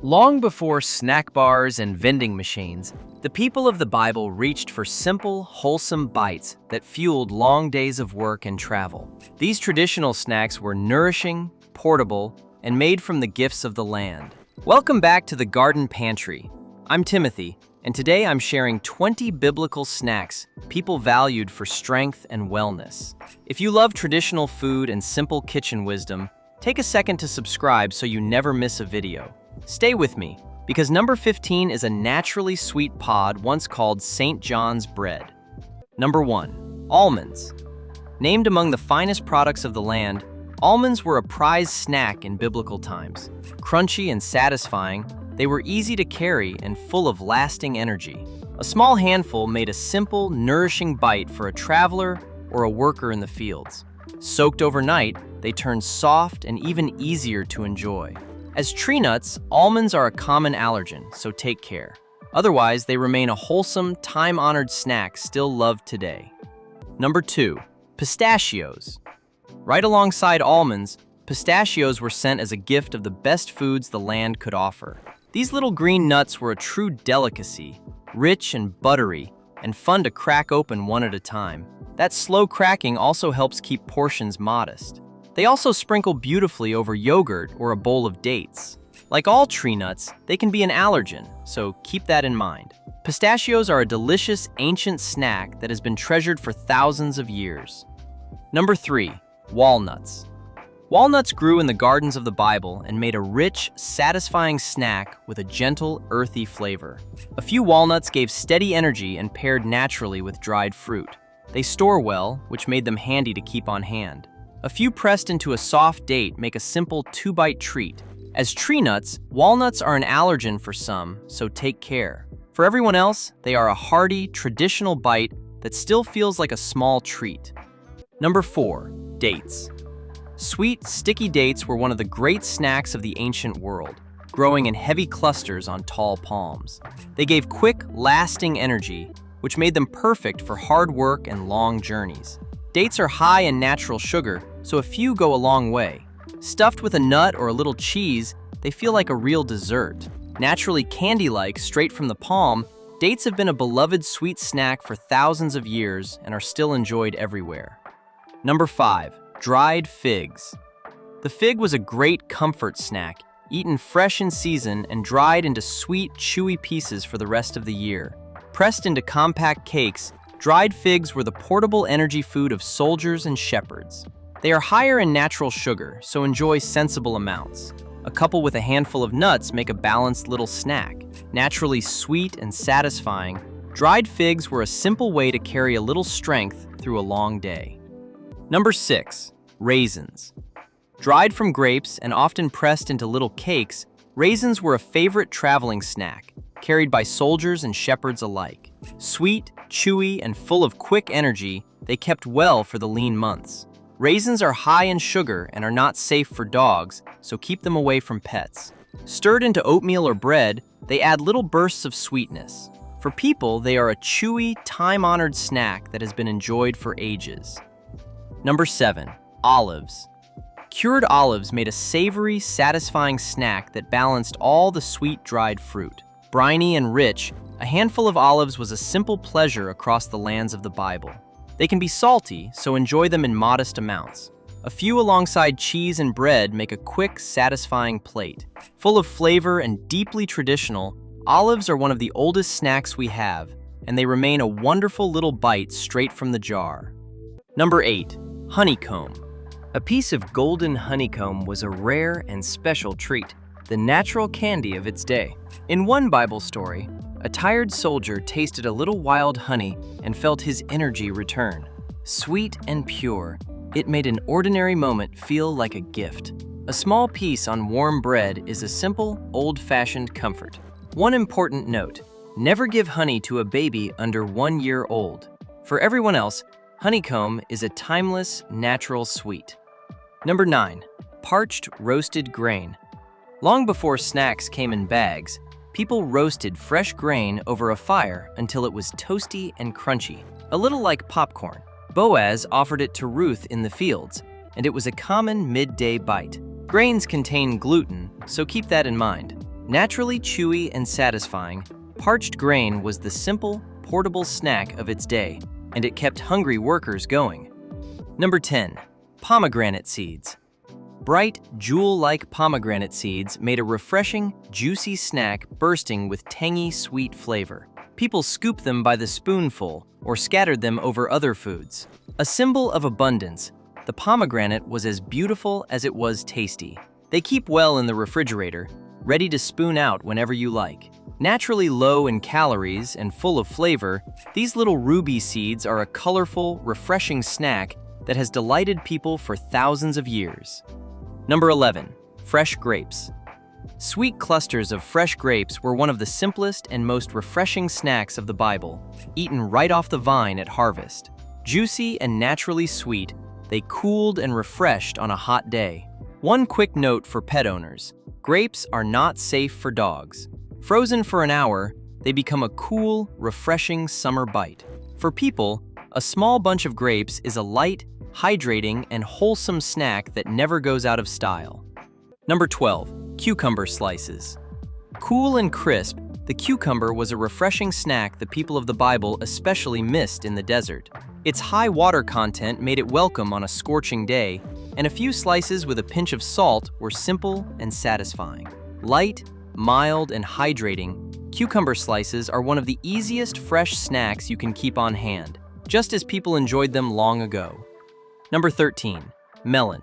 Long before snack bars and vending machines, the people of the Bible reached for simple, wholesome bites that fueled long days of work and travel. These traditional snacks were nourishing, portable, and made from the gifts of the land. Welcome back to the Garden Pantry. I'm Timothy, and today I'm sharing 20 biblical snacks people valued for strength and wellness. If you love traditional food and simple kitchen wisdom, take a second to subscribe so you never miss a video. Stay with me, because number 15 is a naturally sweet pod once called St. John's bread. Number 1. Almonds. Named among the finest products of the land, almonds were a prized snack in biblical times. Crunchy and satisfying, they were easy to carry and full of lasting energy. A small handful made a simple, nourishing bite for a traveler or a worker in the fields. Soaked overnight, they turned soft and even easier to enjoy. As tree nuts, almonds are a common allergen, so take care. Otherwise, they remain a wholesome, time-honored snack still loved today. Number 2. Pistachios. Right alongside almonds, pistachios were sent as a gift of the best foods the land could offer. These little green nuts were a true delicacy, rich and buttery, and fun to crack open one at a time. That slow cracking also helps keep portions modest. They also sprinkle beautifully over yogurt or a bowl of dates. Like all tree nuts, they can be an allergen, so keep that in mind. Pistachios are a delicious, ancient snack that has been treasured for thousands of years. Number 3. Walnuts. Walnuts grew in the gardens of the Bible and made a rich, satisfying snack with a gentle, earthy flavor. A few walnuts gave steady energy and paired naturally with dried fruit. They store well, which made them handy to keep on hand. A few pressed into a soft date make a simple 2-bite treat. As tree nuts, walnuts are an allergen for some, so take care. For everyone else, they are a hearty, traditional bite that still feels like a small treat. Number 4. Dates. Sweet, sticky dates were one of the great snacks of the ancient world, growing in heavy clusters on tall palms. They gave quick, lasting energy, which made them perfect for hard work and long journeys. Dates are high in natural sugar, so a few go a long way. Stuffed with a nut or a little cheese, they feel like a real dessert. Naturally candy-like straight from the palm, dates have been a beloved sweet snack for thousands of years and are still enjoyed everywhere. Number 5. Dried figs. The fig was a great comfort snack, eaten fresh in season and dried into sweet, chewy pieces for the rest of the year. Pressed into compact cakes, dried figs were the portable energy food of soldiers and shepherds. They are higher in natural sugar, so enjoy sensible amounts. A couple with a handful of nuts make a balanced little snack. Naturally sweet and satisfying, dried figs were a simple way to carry a little strength through a long day. Number 6. Raisins. Dried from grapes and often pressed into little cakes, raisins were a favorite traveling snack, carried by soldiers and shepherds alike. Sweet, chewy, and full of quick energy, they kept well for the lean months. Raisins are high in sugar and are not safe for dogs, so keep them away from pets. Stirred into oatmeal or bread, they add little bursts of sweetness. For people, they are a chewy, time-honored snack that has been enjoyed for ages. Number 7. Olives. Cured olives made a savory, satisfying snack that balanced all the sweet dried fruit. Briny and rich, a handful of olives was a simple pleasure across the lands of the Bible. They can be salty, so enjoy them in modest amounts. A few alongside cheese and bread make a quick, satisfying plate. Full of flavor and deeply traditional, olives are one of the oldest snacks we have, and they remain a wonderful little bite straight from the jar. Number 8. Honeycomb. A piece of golden honeycomb was a rare and special treat, the natural candy of its day. In one Bible story, a tired soldier tasted a little wild honey and felt his energy return. Sweet and pure, it made an ordinary moment feel like a gift. A small piece on warm bread is a simple, old-fashioned comfort. One important note: never give honey to a baby under 1 year old. For everyone else, honeycomb is a timeless, natural sweet. Number 9. Parched roasted grain. Long before snacks came in bags, people roasted fresh grain over a fire until it was toasty and crunchy, a little like popcorn. Boaz offered it to Ruth in the fields, and it was a common midday bite. Grains contain gluten, so keep that in mind. Naturally chewy and satisfying, parched grain was the simple, portable snack of its day, and it kept hungry workers going. Number 10. Pomegranate seeds. Bright, jewel-like pomegranate seeds made a refreshing, juicy snack bursting with tangy, sweet flavor. People scooped them by the spoonful or scattered them over other foods. A symbol of abundance, the pomegranate was as beautiful as it was tasty. They keep well in the refrigerator, ready to spoon out whenever you like. Naturally low in calories and full of flavor, these little ruby seeds are a colorful, refreshing snack that has delighted people for thousands of years. Number 11. Fresh grapes. Sweet clusters of fresh grapes were one of the simplest and most refreshing snacks of the Bible, eaten right off the vine at harvest. Juicy and naturally sweet, they cooled and refreshed on a hot day. One quick note for pet owners: grapes are not safe for dogs. Frozen for an hour, they become a cool, refreshing summer bite. For people, a small bunch of grapes is a light, hydrating, and wholesome snack that never goes out of style. Number 12. Cucumber slices. Cool and crisp, the cucumber was a refreshing snack the people of the Bible especially missed in the desert. Its high water content made it welcome on a scorching day, and a few slices with a pinch of salt were simple and satisfying. Light, mild, and hydrating, cucumber slices are one of the easiest fresh snacks you can keep on hand, just as people enjoyed them long ago. Number 13. Melon.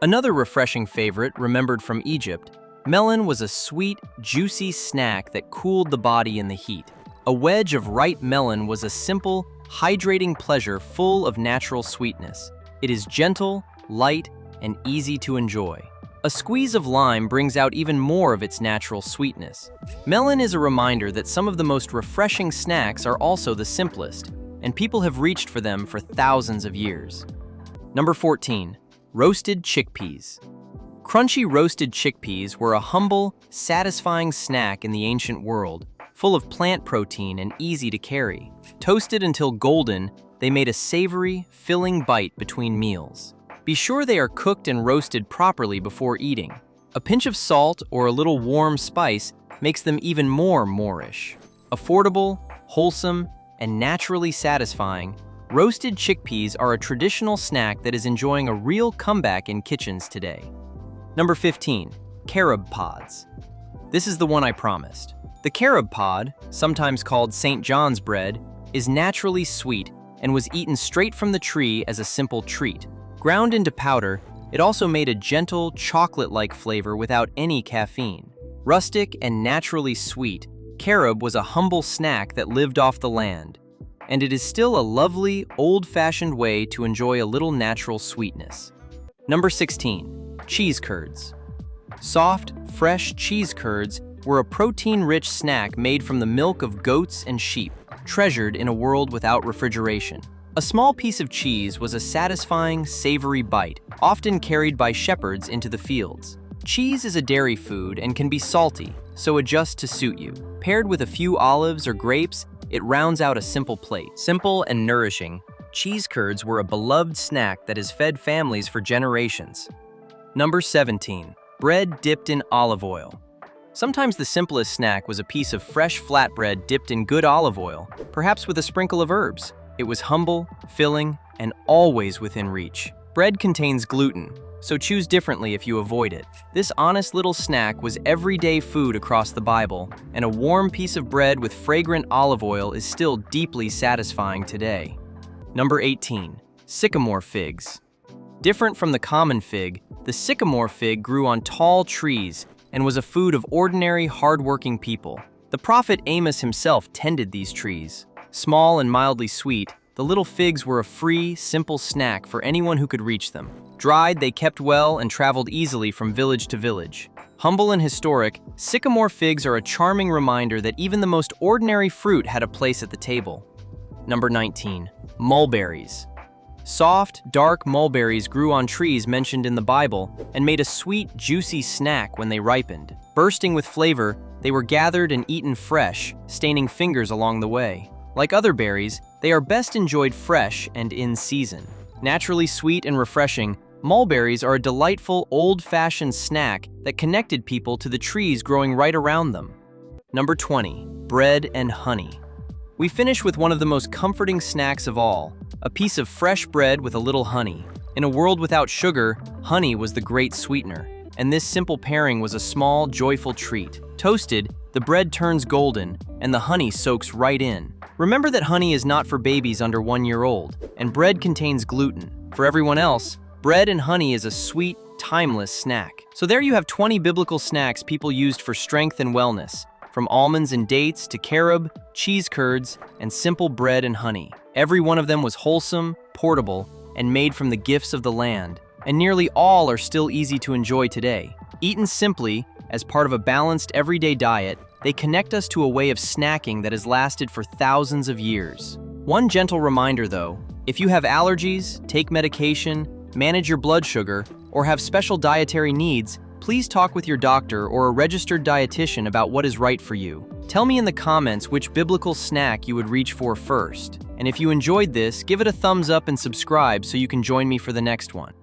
Another refreshing favorite remembered from Egypt, melon was a sweet, juicy snack that cooled the body in the heat. A wedge of ripe melon was a simple, hydrating pleasure full of natural sweetness. It is gentle, light, and easy to enjoy. A squeeze of lime brings out even more of its natural sweetness. Melon is a reminder that some of the most refreshing snacks are also the simplest, and people have reached for them for thousands of years. Number 14. Roasted chickpeas. Crunchy roasted chickpeas were a humble, satisfying snack in the ancient world, full of plant protein and easy to carry. Toasted until golden, they made a savory, filling bite between meals. Be sure they are cooked and roasted properly before eating. A pinch of salt or a little warm spice makes them even more Moorish. Affordable, wholesome, and naturally satisfying, roasted chickpeas are a traditional snack that is enjoying a real comeback in kitchens today. Number 15. Carob Pods. This is the one I promised. The carob pod, sometimes called St. John's bread, is naturally sweet and was eaten straight from the tree as a simple treat. Ground into powder, it also made a gentle, chocolate-like flavor without any caffeine. Rustic and naturally sweet, carob was a humble snack that lived off the land, and it is still a lovely, old-fashioned way to enjoy a little natural sweetness. Number 16. Cheese curds. Soft, fresh cheese curds were a protein-rich snack made from the milk of goats and sheep, treasured in a world without refrigeration. A small piece of cheese was a satisfying, savory bite, often carried by shepherds into the fields. Cheese is a dairy food and can be salty, so adjust to suit you. Paired with a few olives or grapes, it rounds out a simple plate. Simple and nourishing, cheese curds were a beloved snack that has fed families for generations. Number 17. Bread dipped in olive oil. Sometimes the simplest snack was a piece of fresh flatbread dipped in good olive oil, perhaps with a sprinkle of herbs. It was humble, filling, and always within reach. Bread contains gluten, so choose differently if you avoid it. This honest little snack was everyday food across the Bible, and a warm piece of bread with fragrant olive oil is still deeply satisfying today. Number 18. Sycamore figs. Different from the common fig, the sycamore fig grew on tall trees and was a food of ordinary, hard-working people. The prophet Amos himself tended these trees. Small and mildly sweet, the little figs were a free, simple snack for anyone who could reach them. Dried, they kept well and traveled easily from village to village. Humble and historic, sycamore figs are a charming reminder that even the most ordinary fruit had a place at the table. Number 19. Mulberries. Soft, dark mulberries grew on trees mentioned in the Bible and made a sweet, juicy snack when they ripened. Bursting with flavor, they were gathered and eaten fresh, staining fingers along the way. Like other berries, they are best enjoyed fresh and in season. Naturally sweet and refreshing, Mulberries are a delightful, old-fashioned snack that connected people to the trees growing right around them. Number 20. Bread and honey. We finish with one of the most comforting snacks of all, a piece of fresh bread with a little honey. In a world without sugar, honey was the great sweetener, and this simple pairing was a small, joyful treat. Toasted, the bread turns golden, and the honey soaks right in. Remember that honey is not for babies under 1 year old, and bread contains gluten. For everyone else, bread and honey is a sweet, timeless snack. So there you have 20 biblical snacks people used for strength and wellness, from almonds and dates to carob, cheese curds, and simple bread and honey. Every one of them was wholesome, portable, and made from the gifts of the land, and nearly all are still easy to enjoy today. Eaten simply, as part of a balanced everyday diet, they connect us to a way of snacking that has lasted for thousands of years. One gentle reminder though, if you have allergies, take medication, manage your blood sugar, or have special dietary needs, please talk with your doctor or a registered dietitian about what is right for you. Tell me in the comments which biblical snack you would reach for first. And if you enjoyed this, give it a thumbs up and subscribe so you can join me for the next one.